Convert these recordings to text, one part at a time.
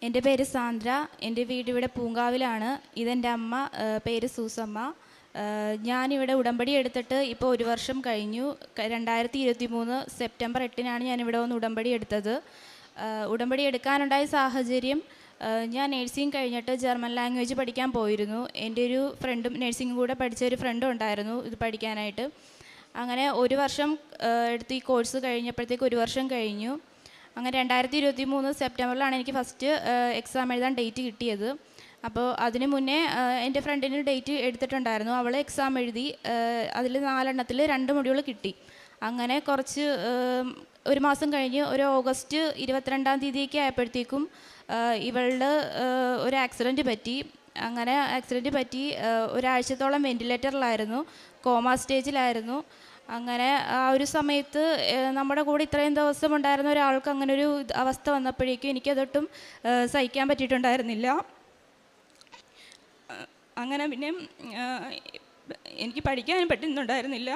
എൻ്റെ പേര് സാന്ദ്ര. എൻ്റെ വീട് ഇവിടെ പൂങ്കാവിലാണ്. ഇതെൻ്റെ അമ്മ, പേര് സൂസമ്മ. ഞാനിവിടെ ഉടമ്പടി എടുത്തിട്ട് ഇപ്പോൾ 1 വർഷം കഴിഞ്ഞു. 2023 സെപ്റ്റംബർ 8-നാണ് ഞാനിവിടെ വന്ന് ഉടമ്പടി എടുത്തത്. ഉടമ്പടി എടുക്കാനുണ്ടായ സാഹചര്യം, ഞാൻ നേഴ്സിംഗ് കഴിഞ്ഞിട്ട് ജർമ്മൻ ലാംഗ്വേജ് പഠിക്കാൻ പോയിരുന്നു. എൻ്റെ ഒരു ഫ്രണ്ടും നേഴ്സിംഗ് കൂടെ പഠിച്ച ഒരു ഫ്രണ്ടും ഉണ്ടായിരുന്നു ഇത് പഠിക്കാനായിട്ട്. അങ്ങനെ 1 വർഷം എടുത്ത് ഈ കോഴ്സ് കഴിഞ്ഞപ്പോഴത്തേക്ക് 1 വർഷം കഴിഞ്ഞു. അങ്ങനെ 2023 സെപ്റ്റംബറിലാണ് എനിക്ക് ഫസ്റ്റ് എക്സാം എഴുതാൻ ഡേറ്റ് കിട്ടിയത്. അപ്പോൾ അതിന് മുന്നേ എൻ്റെ ഫ്രണ്ടിന് ഡേറ്റ് എടുത്തിട്ടുണ്ടായിരുന്നു. അവൾ എക്സാം എഴുതി. അതിൽ 4 എണ്ണത്തിൽ 2 മൊഡ്യൂൾ കിട്ടി. അങ്ങനെ കുറച്ച് 1 മാസം കഴിഞ്ഞ് ഒരു ഓഗസ്റ്റ് 22-ാം തീയതിയൊക്കെ ആയപ്പോഴത്തേക്കും ഇവളുടെ ഒരു ആക്സിഡൻറ്റ് പറ്റി. അങ്ങനെ ആക്സിഡൻറ്റ് പറ്റി 1 ആഴ്ചത്തോളം വെൻറ്റിലേറ്ററിലായിരുന്നു, കോമ സ്റ്റേജിലായിരുന്നു. അങ്ങനെ ആ ഒരു സമയത്ത് നമ്മുടെ കൂടെ ഇത്രയും ദിവസം ഉണ്ടായിരുന്ന ഒരാൾക്ക് അങ്ങനെ ഒരു അവസ്ഥ വന്നപ്പോഴേക്കും എനിക്കതൊട്ടും സഹിക്കാൻ പറ്റിയിട്ടുണ്ടായിരുന്നില്ല. അങ്ങനെ പിന്നെ എനിക്ക് പഠിക്കാനും പറ്റുന്നുണ്ടായിരുന്നില്ല.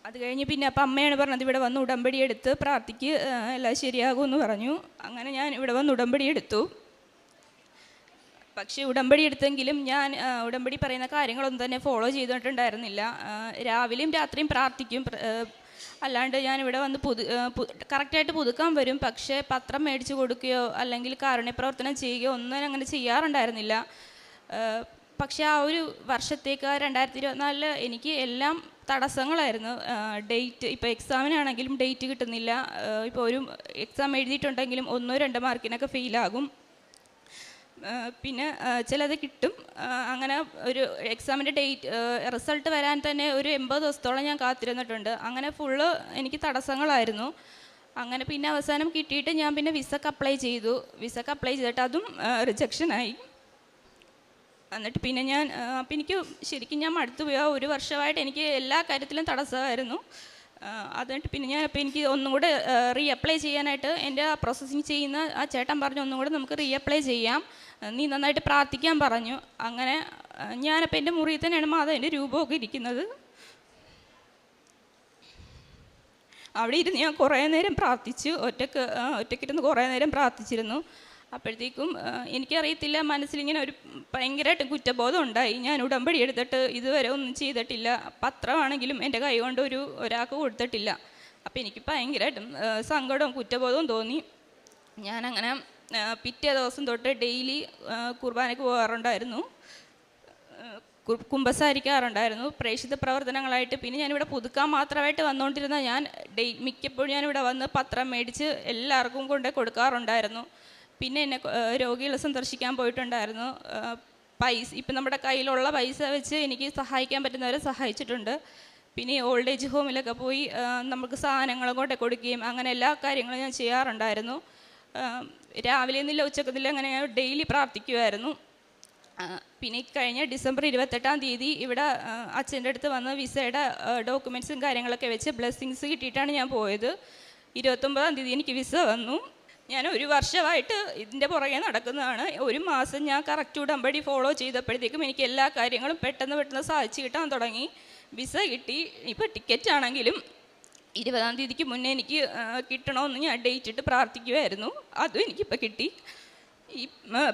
അത് കഴിഞ്ഞ് പിന്നെ അപ്പം അമ്മയാണ് പറഞ്ഞത് ഇവിടെ വന്ന് ഉടമ്പടി എടുത്ത് പ്രാർത്ഥിക്ക്, എല്ലാം ശരിയാകുമെന്ന് പറഞ്ഞു. അങ്ങനെ ഞാൻ ഇവിടെ വന്ന് ഉടമ്പടി എടുത്തു. പക്ഷേ ഉടമ്പടി എടുത്തെങ്കിലും ഞാൻ ഉടമ്പടി പറയുന്ന കാര്യങ്ങളൊന്നും തന്നെ ഫോളോ ചെയ്തിട്ടുണ്ടായിരുന്നില്ല. രാവിലെയും രാത്രിയും പ്രാർത്ഥിക്കും, അല്ലാണ്ട് ഞാനിവിടെ വന്ന് കറക്റ്റായിട്ട് പുതുക്കാൻ വരും. പക്ഷേ പത്രം മേടിച്ച് കൊടുക്കുകയോ അല്ലെങ്കിൽ കാരുണ്യപ്രവർത്തനം ചെയ്യുകയോ ഒന്നും അങ്ങനെ ചെയ്യാറുണ്ടായിരുന്നില്ല. പക്ഷേ ആ ഒരു വർഷത്തേക്ക് 2024 എനിക്ക് എല്ലാം തടസ്സങ്ങളായിരുന്നു. ഡേറ്റ് ഇപ്പോൾ എക്സാമിനാണെങ്കിലും ഡേറ്റ് കിട്ടുന്നില്ല. ഇപ്പോൾ ഒരു എക്സാം എഴുതിയിട്ടുണ്ടെങ്കിലും 1-2 മാർക്കിനൊക്കെ ഫെയിലാകും. പിന്നെ ചിലത് കിട്ടും. അങ്ങനെ ഒരു എക്സാമിൻ്റെ ഡേറ്റ് റിസൾട്ട് വരാൻ തന്നെ ഒരു 80 ദിവസത്തോളം ഞാൻ കാത്തിരുന്നിട്ടുണ്ട്. അങ്ങനെ ഫുള്ള് എനിക്ക് തടസ്സങ്ങളായിരുന്നു. അങ്ങനെ പിന്നെ അവസാനം കിട്ടിയിട്ട് ഞാൻ പിന്നെ വിസക്ക് അപ്ലൈ ചെയ്തു. വിസക്ക് അപ്ലൈ ചെയ്തിട്ട് അതും റിജക്ഷനായി. എന്നിട്ട് പിന്നെ അപ്പം എനിക്ക് ശരിക്കും ഞാൻ മടുത്തു പോയി. 1 വർഷമായിട്ട് എനിക്ക് എല്ലാ കാര്യത്തിലും തടസ്സമായിരുന്നു. എന്നിട്ട് പിന്നെ അപ്പോൾ എനിക്ക് ഒന്നും കൂടെ അപ്ലൈ ചെയ്യാനായിട്ട് എൻ്റെ പ്രോസസ്സിങ് ചെയ്യുന്ന ആ ചേട്ടൻ പറഞ്ഞു, ഒന്നും കൂടെ നമുക്ക് അപ്ലൈ ചെയ്യാം, നീ നന്നായിട്ട് പ്രാർത്ഥിക്കാൻ പറഞ്ഞു. അങ്ങനെ ഞാനപ്പോൾ എൻ്റെ മുറിയിൽ തന്നെയാണ് മാതാവിൻ്റെ രൂപമൊക്കെ ഇരിക്കുന്നത്. അവിടെ ഇരുന്ന് ഞാൻ കുറേ നേരം പ്രാർത്ഥിച്ചു. ഒറ്റയ്ക്കിരുന്ന് കുറേ നേരം പ്രാർത്ഥിച്ചിരുന്നു. അപ്പോഴത്തേക്കും എനിക്കറിയത്തില്ല, മനസ്സിലിങ്ങനെ ഒരു ഭയങ്കരമായിട്ട് കുറ്റബോധം ഉണ്ടായി. ഞാൻ ഉടമ്പടി എടുത്തിട്ട് ഇതുവരെ ഒന്നും ചെയ്തിട്ടില്ല. പത്രമാണെങ്കിലും എൻ്റെ കൈ കൊണ്ട് ഒരാൾക്ക് കൊടുത്തിട്ടില്ല. അപ്പോൾ എനിക്ക് ഭയങ്കരമായിട്ടും സങ്കടവും കുറ്റബോധവും തോന്നി. ഞാനങ്ങനെ പിറ്റേ ദിവസം തൊട്ട് ഡെയിലി കുർബാനയ്ക്ക് പോകാറുണ്ടായിരുന്നു, കുമ്പസാരിക്കാറുണ്ടായിരുന്നു, പ്രേക്ഷിത പ്രവർത്തനങ്ങളായിട്ട്. പിന്നെ ഞാനിവിടെ പുതുക്കാൻ മാത്രമായിട്ട് വന്നുകൊണ്ടിരുന്ന ഞാൻ മിക്കപ്പോഴും ഞാനിവിടെ വന്ന് പത്രം മേടിച്ച് എല്ലാവർക്കും കൊണ്ട് കൊടുക്കാറുണ്ടായിരുന്നു. പിന്നെ എന്നെ രോഗികളെ സന്ദർശിക്കാൻ പോയിട്ടുണ്ടായിരുന്നു. ഇപ്പം നമ്മുടെ കയ്യിലുള്ള പൈസ വെച്ച് എനിക്ക് സഹായിക്കാൻ പറ്റുന്നവരെ സഹായിച്ചിട്ടുണ്ട്. പിന്നെ ഓൾഡ് ഏജ് ഹോമിലൊക്കെ പോയി നമുക്ക് സാധനങ്ങൾ കൊണ്ട് കൊടുക്കുകയും അങ്ങനെ എല്ലാ കാര്യങ്ങളും ഞാൻ ചെയ്യാറുണ്ടായിരുന്നു. രാവിലെ നിന്നില്ല ഉച്ചക്കത്തില്ല അങ്ങനെ ഞാൻ ഡെയിലി പ്രാർത്ഥിക്കുമായിരുന്നു. പിന്നെ കഴിഞ്ഞ ഡിസംബർ 28-ാം തീയതി ഇവിടെ അച്ഛൻ്റെ അടുത്ത് വന്ന് വിസയുടെ ഡോക്യുമെൻറ്റ്സും കാര്യങ്ങളൊക്കെ വെച്ച് ബ്ലെസ്സിങ്സ് കിട്ടിയിട്ടാണ് ഞാൻ പോയത്. 29-ാം തീയതി എനിക്ക് വിസ വന്നു. ഞാൻ 1 വർഷമായിട്ട് ഇതിൻ്റെ പുറകെ നടക്കുന്നതാണ്. 1 മാസം ഞാൻ കറക്റ്റ് ഉടമ്പടി ഫോളോ ചെയ്തപ്പോഴത്തേക്കും എനിക്ക് എല്ലാ കാര്യങ്ങളും പെട്ടെന്ന് സാധിച്ചു കിട്ടാൻ തുടങ്ങി. വിസ കിട്ടി. ഇപ്പോൾ ടിക്കറ്റ് ആണെങ്കിലും 20-ാം തീയതിക്ക് മുന്നേ എനിക്ക് കിട്ടണമെന്ന് ഞാൻ ഡേറ്റ് ഇട്ട് പ്രാർത്ഥിക്കുമായിരുന്നു. അതും എനിക്കിപ്പോൾ കിട്ടി. ഈ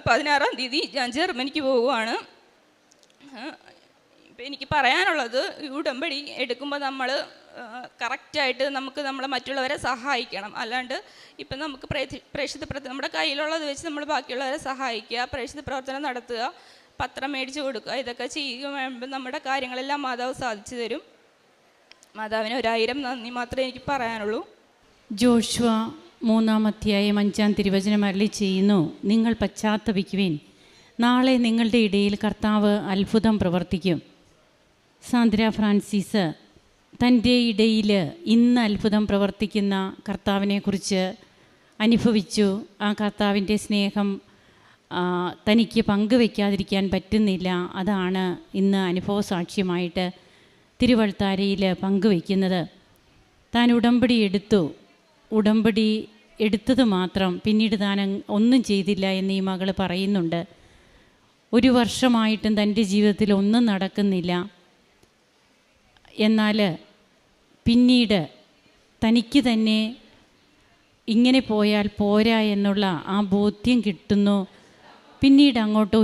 16-ാം തീയതി ഞാൻ ജർമ്മനിക്ക് പോവുകയാണ്. ഇപ്പം എനിക്ക് പറയാനുള്ളത്, ഉടമ്പടി എടുക്കുമ്പോൾ നമ്മൾ കറക്റ്റായിട്ട് നമ്മളെ മറ്റുള്ളവരെ സഹായിക്കണം. അല്ലാണ്ട് ഇപ്പം നമുക്ക് പ്രേക്ഷിത പ്രവർത്തനം നമ്മുടെ കയ്യിലുള്ളത് വെച്ച് നമ്മൾ ബാക്കിയുള്ളവരെ സഹായിക്കുക, പ്രേക്ഷിത പ്രവർത്തനം നടത്തുക, പത്രം മേടിച്ച് കൊടുക്കുക, ഇതൊക്കെ ചെയ്യുമ്പോൾ നമ്മുടെ കാര്യങ്ങളെല്ലാം മാതാവ് സാധിച്ചു തരും. മാതാവിന് 1000 നന്ദി മാത്രമേ എനിക്ക് പറയാനുള്ളൂ. ജോഷുവ 3-ാം അധ്യായം 5-ാം തിരുവചനം അരുളി ചെയ്യുന്നു, നിങ്ങൾ പശ്ചാത്തപിക്കുവിൻ, നാളെ നിങ്ങളുടെ ഇടയിൽ കർത്താവ് അത്ഭുതം പ്രവർത്തിക്കും. സാന്ദ്ര ഫ്രാൻസിസ് തൻ്റെ ഇടയിൽ ഇന്ന് അത്ഭുതം പ്രവർത്തിക്കുന്ന കർത്താവിനെക്കുറിച്ച് അനുഭവിച്ചു. ആ കർത്താവിൻ്റെ സ്നേഹം തനിക്ക് പങ്കുവയ്ക്കാതിരിക്കാൻ പറ്റുന്നില്ല. അതാണ് ഇന്ന് അനുഭവ സാക്ഷ്യമായിട്ട് തിരുവൾത്താരയിൽ പങ്കുവയ്ക്കുന്നത്. താൻ ഉടമ്പടി എടുത്തത് മാത്രം, പിന്നീട് താൻ ഒന്നും ചെയ്തില്ല എന്ന് ഈ മകൾ പറയുന്നുണ്ട്. 1 വർഷമായിട്ടും തൻ്റെ ജീവിതത്തിൽ ഒന്നും നടക്കുന്നില്ല. എന്നാൽ പിന്നീട് തനിക്ക് തന്നെ ഇങ്ങനെ പോയാൽ പോരാ എന്നുള്ള ആ ബോധ്യം കിട്ടുന്നു. പിന്നീട് അങ്ങോട്ട്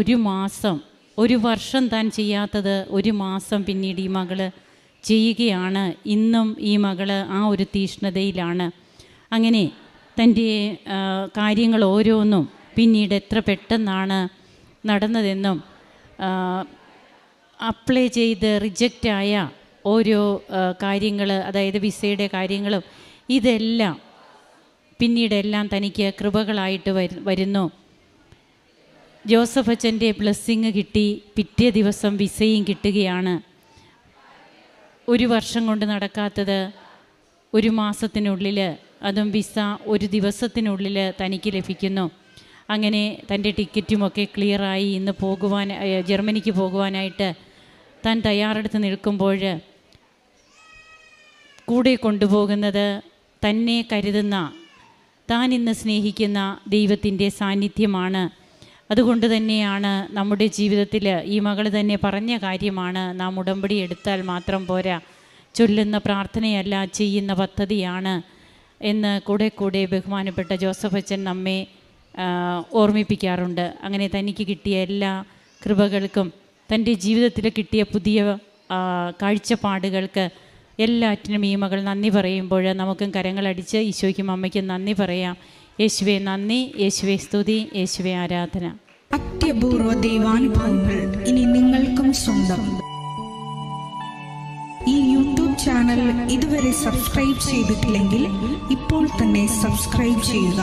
ഒരു വർഷം താൻ ചെയ്യാത്തത് 1 മാസം പിന്നീട് ഈ മകള് ചെയ്യുകയാണ്. ഇന്നും ഈ മകള് ആ ഒരു തീഷ്ണതയിലാണ്. അങ്ങനെ തൻ്റെ കാര്യങ്ങൾ ഓരോന്നും പിന്നീട് എത്ര പെട്ടെന്നാണ് നടന്നതെന്നും അപ്ലൈ ചെയ്ത് റിജക്റ്റായ ഓരോ കാര്യങ്ങൾ, അതായത് വിസയുടെ കാര്യങ്ങളും ഇതെല്ലാം പിന്നീടെല്ലാം തനിക്ക് കൃപകളായിട്ട് വരുന്നു. ജോസഫ് അച്ഛൻ്റെ ബ്ലെസ്സിങ് കിട്ടി. പിറ്റേ ദിവസം വിസയും കിട്ടുകയാണ്. 1 വർഷം കൊണ്ട് നടക്കാത്തത് 1 മാസത്തിനുള്ളിൽ, അതും വിസ 1 ദിവസത്തിനുള്ളിൽ തനിക്ക് ലഭിക്കുന്നു. അങ്ങനെ തൻ്റെ ടിക്കറ്റുമൊക്കെ ക്ലിയറായി ഇന്ന് ജർമ്മനിക്ക് പോകുവാനായിട്ട് താൻ തയ്യാറെടുത്ത് നിൽക്കുമ്പോൾ കൂടെ കൊണ്ടുപോകുന്നത് തന്നെ കരുതുന്ന, താൻ ഇന്ന് സ്നേഹിക്കുന്ന ദൈവത്തിൻ്റെ സാന്നിധ്യമാണ്. അതുകൊണ്ട് തന്നെയാണ് നമ്മുടെ ജീവിതത്തിൽ ഈ മകൾ തന്നെ പറഞ്ഞ കാര്യമാണ്, നാം ഉടമ്പടി എടുത്താൽ മാത്രം പോരാ, ചൊല്ലുന്ന പ്രാർത്ഥനയല്ല ചെയ്യുന്ന പദ്ധതിയാണ് എന്ന് കൂടെ ബഹുമാനപ്പെട്ട ജോസഫ് അച്ഛൻ നമ്മെ ഓർമ്മിപ്പിക്കാറുണ്ട്. അങ്ങനെ തനിക്ക് കിട്ടിയ എല്ലാ കൃപകൾക്കും, തൻ്റെ ജീവിതത്തിൽ കിട്ടിയ പുതിയ കാഴ്ചപ്പാടുകൾക്ക് എല്ലാറ്റിനും ഈ മകൾ നന്ദി പറയുമ്പോൾ നമുക്കും കരങ്ങളടിച്ച് ഈശോയ്ക്കും അമ്മയ്ക്കും നന്ദി പറയാം. യേശുവേ നന്ദി, യേശുവേ സ്തുതി, യേശുവേ ആരാധന. അത്യപൂർവ ദൈവാനുഭവങ്ങൾ ഇനി നിങ്ങൾക്കും സ്വന്തം. ഈ യൂട്യൂബ് ചാനൽ ഇതുവരെ സബ്സ്ക്രൈബ് ചെയ്തിട്ടില്ലെങ്കിൽ ഇപ്പോൾ തന്നെ സബ്സ്ക്രൈബ് ചെയ്യുക.